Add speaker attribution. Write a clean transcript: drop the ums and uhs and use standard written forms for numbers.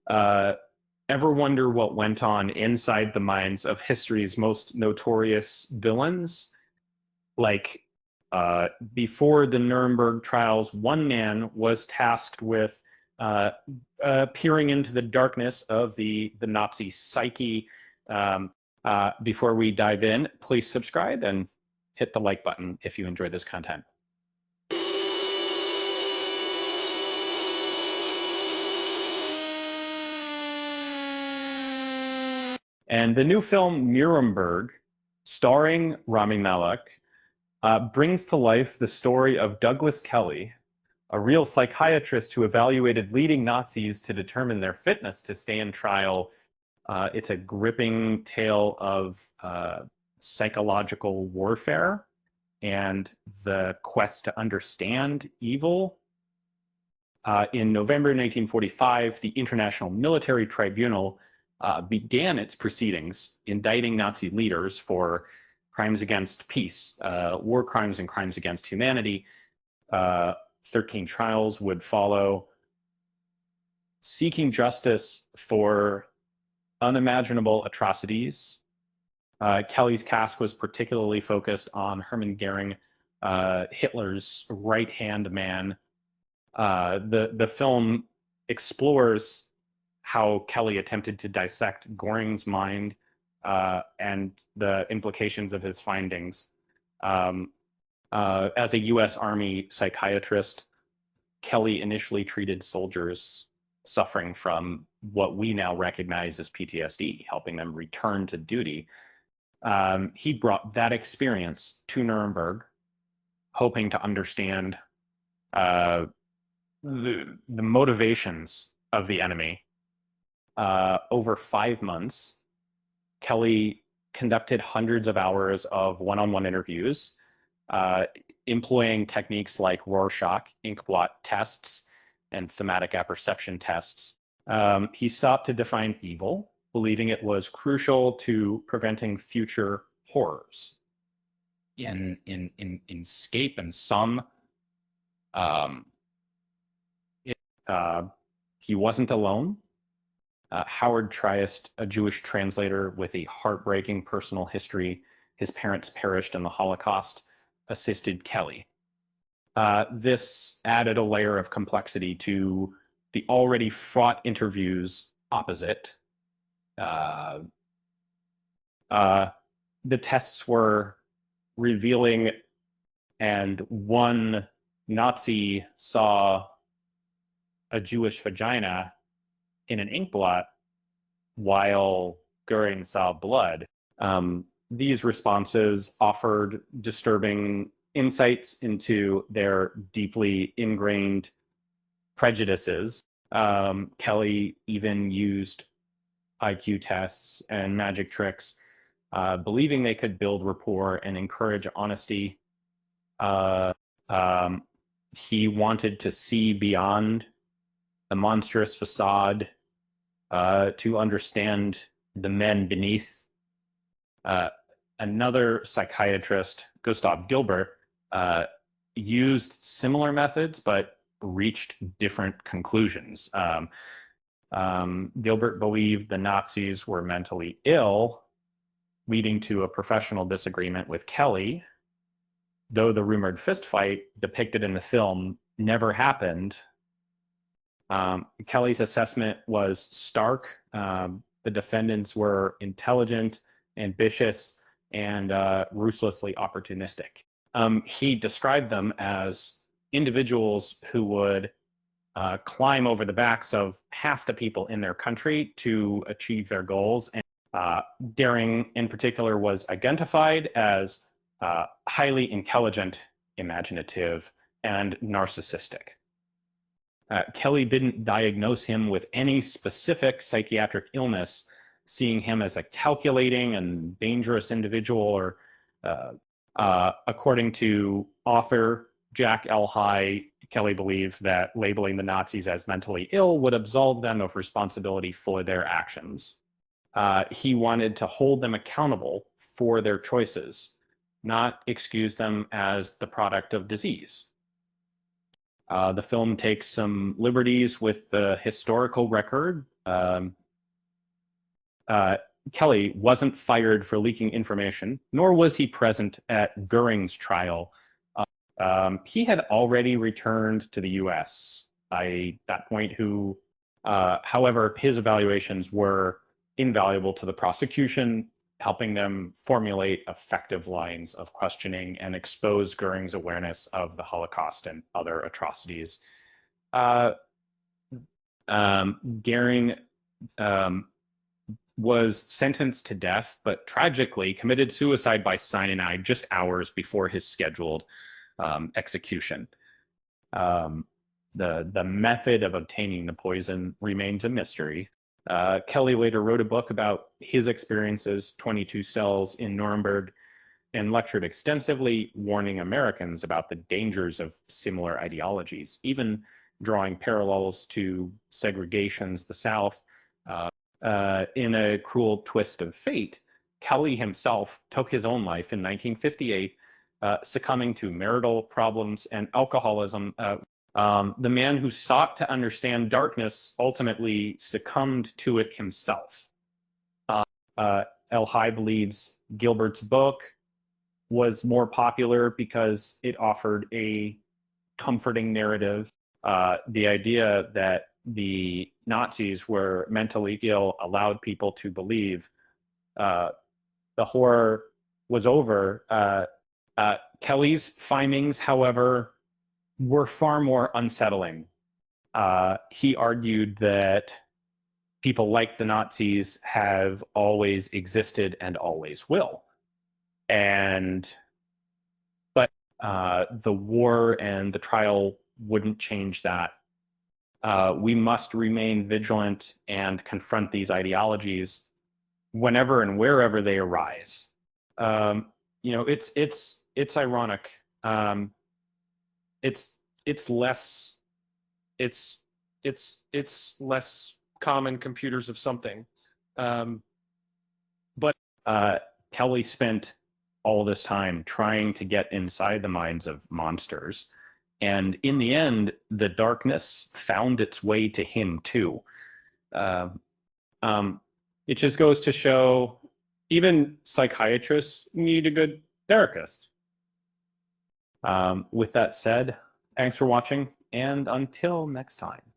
Speaker 1: Uh, Ever wonder what went on inside the minds of history's most notorious villains? Like, before the Nuremberg trials, one man was tasked with uh, peering into the darkness of the Nazi psyche. Before we dive in, please subscribe and hit the like button if you enjoyed this content. And the new film Nuremberg, starring Rami Malek, brings to life the story of Douglas Kelly, a real psychiatrist who evaluated leading Nazis to determine their fitness to stand trial. It's a gripping tale of psychological warfare and the quest to understand evil. In November 1945, the International Military Tribunal began its proceedings indicting Nazi leaders for crimes against peace, war crimes and crimes against humanity. 13 trials would follow, seeking justice for unimaginable atrocities. Kelly's cast was particularly focused on Hermann Goering, Hitler's right-hand man. The film explores how Kelly attempted to dissect Goring's mind and the implications of his findings. As a U.S. Army psychiatrist, Kelly initially treated soldiers suffering from what we now recognize as PTSD, helping them return to duty. He brought that experience to Nuremberg, hoping to understand the motivations of the enemy. Over 5 months, Kelly conducted hundreds of hours of one-on-one interviews, employing techniques like Rorschach, inkblot tests, and thematic apperception tests. He sought to define evil, believing it was crucial to preventing future horrors. In Escape and Some, he wasn't alone. Howard Triest, a Jewish translator with a heartbreaking personal history, his parents perished in the Holocaust, assisted Kelly. This added a layer of complexity to the already fraught interviews opposite. The tests were revealing, and one Nazi saw a Jewish vagina in an inkblot while Goering saw blood. These responses offered disturbing insights into their deeply ingrained prejudices. Kelly even used IQ tests and magic tricks, believing they could build rapport and encourage honesty. He wanted to see beyond the monstrous facade, to understand the men beneath. Another psychiatrist, Gustav Gilbert, used similar methods but reached different conclusions. Gilbert believed the Nazis were mentally ill, leading to a professional disagreement with Kelly. Though the rumored fistfight depicted in the film never happened, Kelly's assessment was stark. The defendants were intelligent, ambitious, and ruthlessly opportunistic. He described them as individuals who would climb over the backs of half the people in their country to achieve their goals. And Goering, in particular, was identified as highly intelligent, imaginative, and narcissistic. Kelly didn't diagnose him with any specific psychiatric illness, seeing him as a calculating and dangerous individual, or according to author Jack L. High, Kelly believed that labeling the Nazis as mentally ill would absolve them of responsibility for their actions. He wanted to hold them accountable for their choices, not excuse them as the product of disease. The film takes some liberties with the historical record, Um, Kelly wasn't fired for leaking information, nor was he present at Goering's trial. He had already returned to the U.S. by that point, however, his evaluations were invaluable to the prosecution, helping them formulate effective lines of questioning and expose Goering's awareness of the Holocaust and other atrocities. Goering was sentenced to death, but tragically committed suicide by cyanide just hours before his scheduled execution. The method of obtaining the poison remains a mystery. Kelly later wrote a book about his experiences, 22 Cells in Nuremberg, and lectured extensively, warning Americans about the dangers of similar ideologies, even drawing parallels to segregation's the South. In a cruel twist of fate, Kelly himself took his own life in 1958, succumbing to marital problems and alcoholism. The man who sought to understand darkness ultimately succumbed to it himself. El-Hai believes Gilbert's book was more popular because it offered a comforting narrative. The idea that the Nazis were mentally ill allowed people to believe the horror was over. Kelly's findings, however, were far more unsettling. He argued that people like the Nazis have always existed and always will. But the war and the trial wouldn't change that. We must remain vigilant and confront these ideologies whenever and wherever they arise. It's ironic. It's less less common computers of something, but Kelly spent all this time trying to get inside the minds of monsters. And in the end, the darkness found its way to him too. It just goes to show even psychiatrists need a good therapist. With that said, thanks for watching, and until next time.